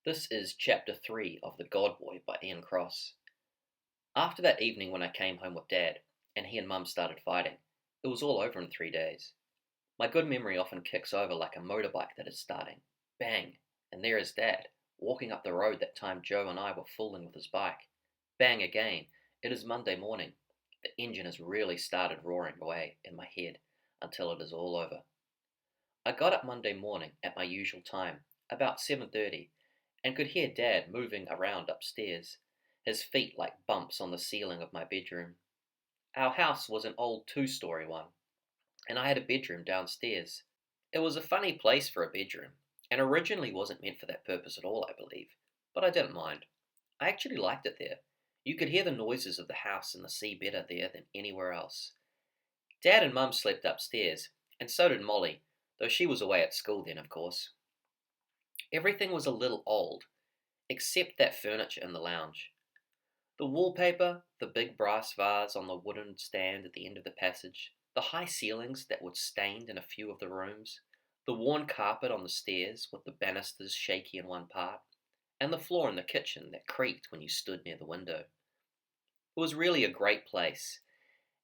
This is chapter 3 of The God Boy by Ian Cross. After that evening when I came home with Dad, and he and Mum started fighting, it was all over in 3 days. My good memory often kicks over like a motorbike that is starting. Bang! And there is Dad, walking up the road that time Joe and I were fooling with his bike. Bang again! It is Monday morning. The engine has really started roaring away in my head until it is all over. I got up Monday morning at my usual time, about 7:30, and could hear Dad moving around upstairs, his feet like bumps on the ceiling of my bedroom. Our house was an old two-story one, and I had a bedroom downstairs. It was a funny place for a bedroom, and originally wasn't meant for that purpose at all, I believe, but I didn't mind. I actually liked it there. You could hear the noises of the house and the sea better there than anywhere else. Dad and Mum slept upstairs, and so did Molly, though she was away at school then, of course. Everything was a little old, except that furniture in the lounge. The wallpaper, the big brass vase on the wooden stand at the end of the passage, the high ceilings that were stained in a few of the rooms, the worn carpet on the stairs with the banisters shaky in one part, and the floor in the kitchen that creaked when you stood near the window. It was really a great place,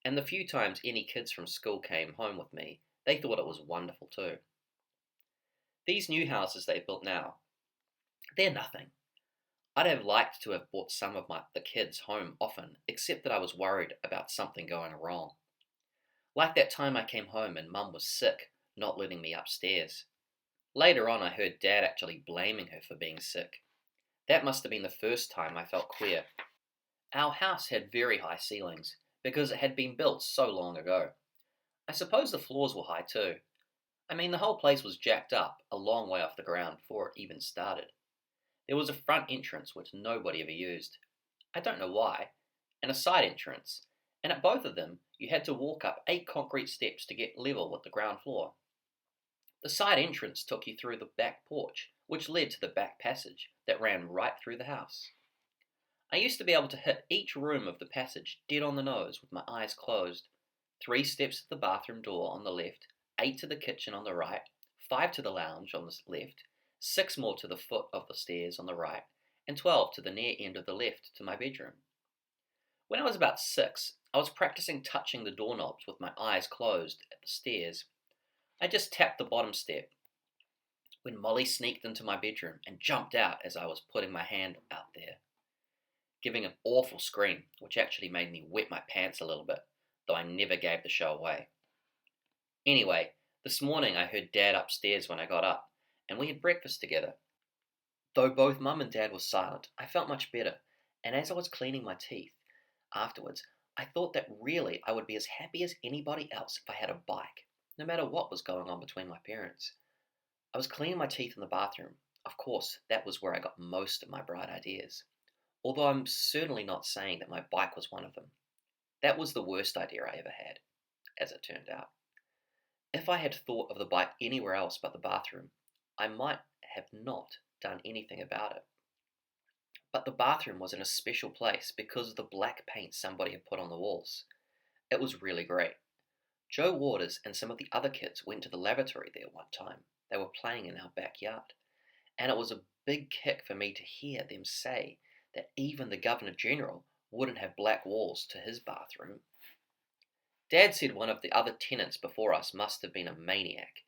and the few times any kids from school came home with me, they thought it was wonderful too. These new houses they built now, they're nothing. I'd have liked to have brought some of the kids home often, except that I was worried about something going wrong. Like that time I came home and Mum was sick, not letting me upstairs. Later on I heard Dad actually blaming her for being sick. That must have been the first time I felt queer. Our house had very high ceilings, because it had been built so long ago. I suppose the floors were high too. I mean, the whole place was jacked up a long way off the ground before it even started. There was a front entrance which nobody ever used. I don't know why, and a side entrance, and at both of them you had to walk up 8 concrete steps to get level with the ground floor. The side entrance took you through the back porch, which led to the back passage that ran right through the house. I used to be able to hit each room of the passage dead on the nose with my eyes closed. 3 steps to the bathroom door on the left, 8 to the kitchen on the right, 5 to the lounge on the left, 6 more to the foot of the stairs on the right, and 12 to the near end of the left to my bedroom. When I was about 6, I was practicing touching the doorknobs with my eyes closed at the stairs. I just tapped the bottom step when Molly sneaked into my bedroom and jumped out as I was putting my hand out there, giving an awful scream, which actually made me wet my pants a little bit, though I never gave the show away. Anyway, this morning I heard Dad upstairs when I got up, and we had breakfast together. Though both Mum and Dad were silent, I felt much better, and as I was cleaning my teeth afterwards, I thought that really I would be as happy as anybody else if I had a bike, no matter what was going on between my parents. I was cleaning my teeth in the bathroom. Of course, that was where I got most of my bright ideas. Although I'm certainly not saying that my bike was one of them. That was the worst idea I ever had, as it turned out. If I had thought of the bike anywhere else but the bathroom, I might have not done anything about it. But the bathroom was in a special place because of the black paint somebody had put on the walls. It was really great. Joe Waters and some of the other kids went to the lavatory there one time. They were playing in our backyard, and it was a big kick for me to hear them say that even the Governor General wouldn't have black walls to his bathroom. Dad said one of the other tenants before us must have been a maniac.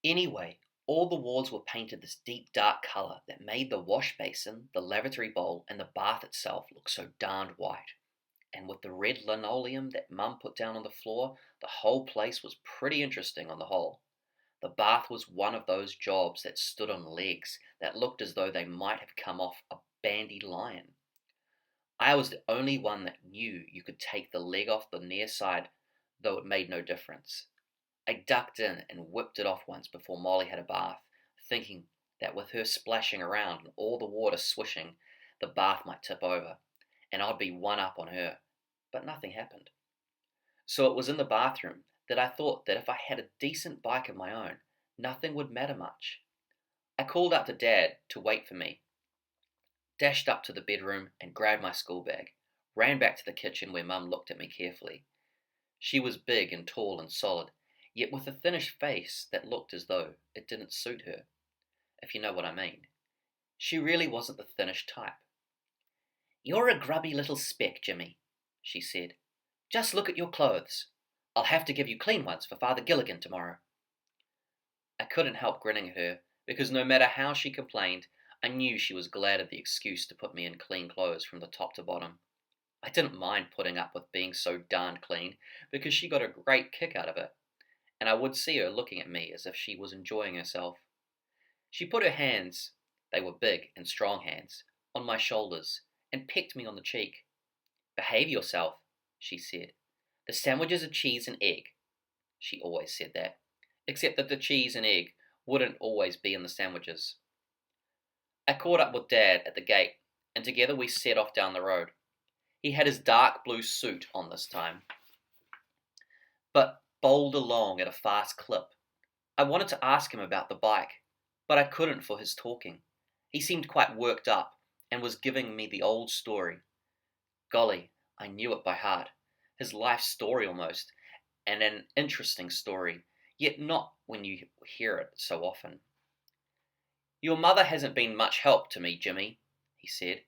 Anyway, all the walls were painted this deep dark colour that made the wash basin, the lavatory bowl, and the bath itself look so darned white. And with the red linoleum that Mum put down on the floor, the whole place was pretty interesting on the whole. The bath was one of those jobs that stood on legs that looked as though they might have come off a bandy lion. I was the only one that knew you could take the leg off the near side, though it made no difference. I ducked in and whipped it off once before Molly had a bath, thinking that with her splashing around and all the water swishing, the bath might tip over, and I'd be one up on her. But nothing happened. So it was in the bathroom that I thought that if I had a decent bike of my own, nothing would matter much. I called out to Dad to wait for me, dashed up to the bedroom and grabbed my school bag, ran back to the kitchen where Mum looked at me carefully. She was big and tall and solid, yet with a thinnish face that looked as though it didn't suit her, if you know what I mean. She really wasn't the thinnest type. "You're a grubby little speck, Jimmy," she said. "Just look at your clothes. I'll have to give you clean ones for Father Gilligan tomorrow." I couldn't help grinning at her, because no matter how she complained, I knew she was glad of the excuse to put me in clean clothes from the top to bottom. I didn't mind putting up with being so darned clean, because she got a great kick out of it, and I would see her looking at me as if she was enjoying herself. She put her hands, they were big and strong hands, on my shoulders, and pecked me on the cheek. "Behave yourself," she said. "The sandwiches are cheese and egg." She always said that, except that the cheese and egg wouldn't always be in the sandwiches. I caught up with Dad at the gate, and together we set off down the road. He had his dark blue suit on this time, but bowled along at a fast clip. I wanted to ask him about the bike, but I couldn't for his talking. He seemed quite worked up, and was giving me the old story. Golly, I knew it by heart. His life story almost, and an interesting story, yet not when you hear it so often. "Your mother hasn't been much help to me, Jimmy," he said,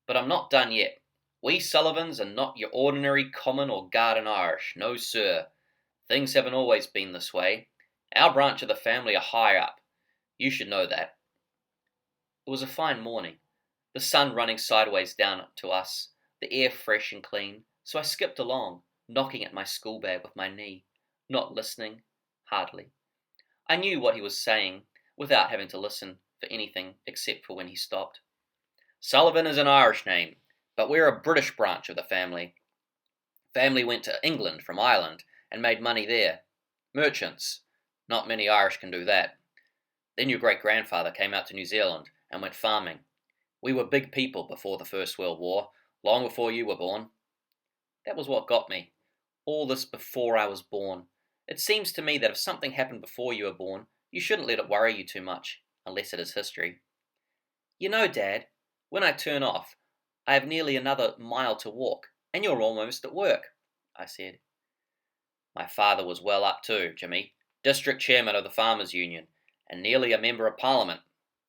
"but I'm not done yet. We Sullivans are not your ordinary common or garden Irish, no sir. Things haven't always been this way. Our branch of the family are high up. You should know that." It was a fine morning, the sun running sideways down to us, the air fresh and clean, so I skipped along, knocking at my school bag with my knee, not listening, hardly. I knew what he was saying, without having to listen for anything except for when he stopped. "Sullivan is an Irish name, but we're a British branch of the family. Family went to England from Ireland and made money there. Merchants. Not many Irish can do that. Then your great-grandfather came out to New Zealand and went farming. We were big people before the First World War, long before you were born." That was what got me. All this before I was born. It seems to me that if something happened before you were born, you shouldn't let it worry you too much, unless it is history. "You know, Dad, when I turn off, I have nearly another mile to walk, and you're almost at work," I said. "My father was well up too, Jimmy, district chairman of the Farmers' Union, and nearly a member of Parliament,"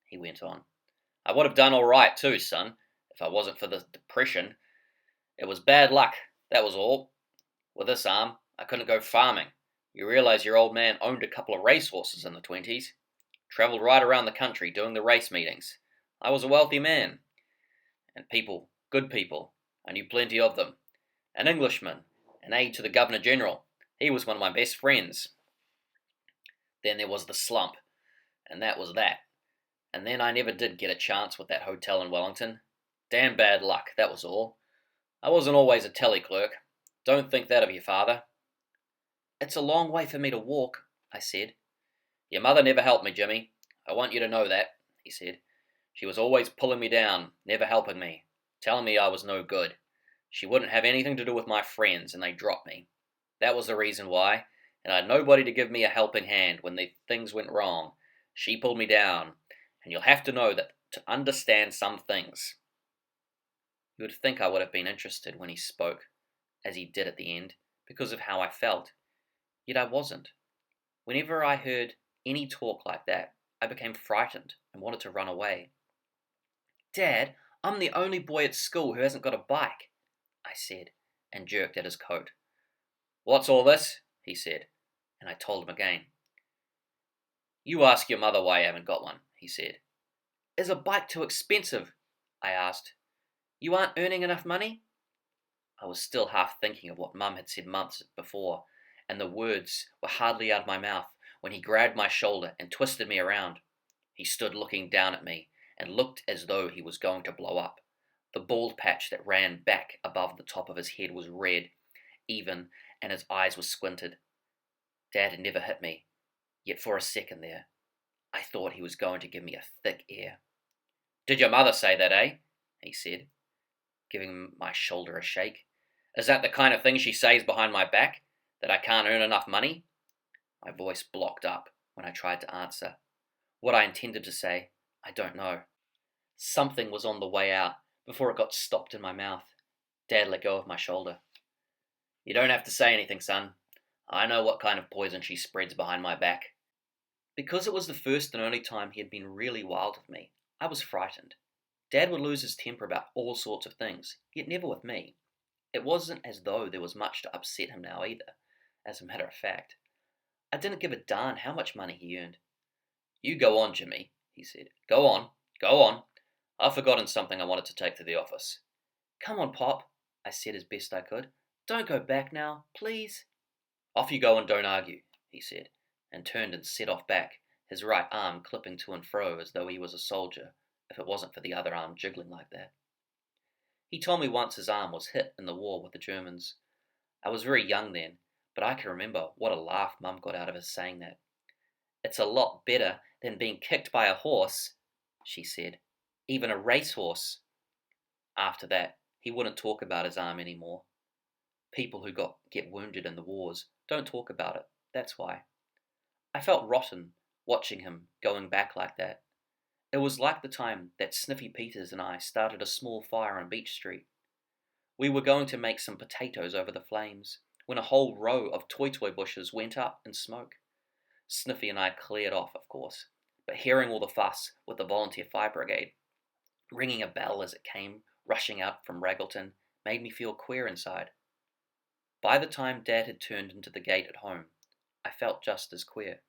he went on. "I would have done all right too, son, if I wasn't for the depression. It was bad luck, that was all. With this arm, I couldn't go farming. You realize your old man owned a couple of racehorses in the 20s. Travelled right around the country doing the race meetings. I was a wealthy man. And people, good people, I knew plenty of them. An Englishman, an aide to the Governor-General. He was one of my best friends. Then there was the slump, and that was that. And then I never did get a chance with that hotel in Wellington. Damn bad luck, that was all. I wasn't always a tally clerk. Don't think that of your father." "It's a long way for me to walk," I said. "Your mother never helped me, Jimmy. I want you to know that," he said. "She was always pulling me down, never helping me, telling me I was no good. She wouldn't have anything to do with my friends, and they dropped me. That was the reason why, and I had nobody to give me a helping hand when things went wrong. She pulled me down, and you'll have to know that to understand some things." You would think I would have been interested when he spoke, as he did at the end, because of how I felt. Yet I wasn't. Whenever I heard any talk like that, I became frightened and wanted to run away. "Dad, I'm the only boy at school who hasn't got a bike," I said, and jerked at his coat. "What's all this?" he said, and I told him again. "You ask your mother why I haven't got one," he said. "Is a bike too expensive?" I asked. "You aren't earning enough money?" I was still half thinking of what Mum had said months before, and the words were hardly out of my mouth when he grabbed my shoulder and twisted me around. He stood looking down at me and looked as though he was going to blow up. The bald patch that ran back above the top of his head was red, even, and his eyes were squinted. Dad had never hit me, yet for a second there, I thought he was going to give me a thick ear. "Did your mother say that, eh?" he said, giving my shoulder a shake. "Is that the kind of thing she says behind my back? That I can't earn enough money?" My voice blocked up when I tried to answer. What I intended to say, I don't know. Something was on the way out before it got stopped in my mouth. Dad let go of my shoulder. "You don't have to say anything, son. I know what kind of poison she spreads behind my back." Because it was the first and only time he had been really wild with me, I was frightened. Dad would lose his temper about all sorts of things, yet never with me. It wasn't as though there was much to upset him now either. As a matter of fact, I didn't give a darn how much money he earned. You go on, Jimmy, he said. Go on, go on. I've forgotten something I wanted to take to the office. Come on, Pop, I said as best I could. Don't go back now, please. Off you go and don't argue, he said, and turned and set off back, his right arm clipping to and fro as though he was a soldier, if it wasn't for the other arm jiggling like that. He told me once his arm was hit in the war with the Germans. I was very young then, but I can remember what a laugh Mum got out of his saying that. It's a lot better than being kicked by a horse, she said. Even a racehorse. After that, he wouldn't talk about his arm anymore. People who get wounded in the wars don't talk about it, that's why. I felt rotten watching him going back like that. It was like the time that Sniffy Peters and I started a small fire on Beach Street. We were going to make some potatoes over the flames, when a whole row of toy bushes went up in smoke. Sniffy and I cleared off, of course, but hearing all the fuss with the volunteer fire brigade, ringing a bell as it came rushing out from Raggleton, made me feel queer inside. By the time Dad had turned into the gate at home, I felt just as queer.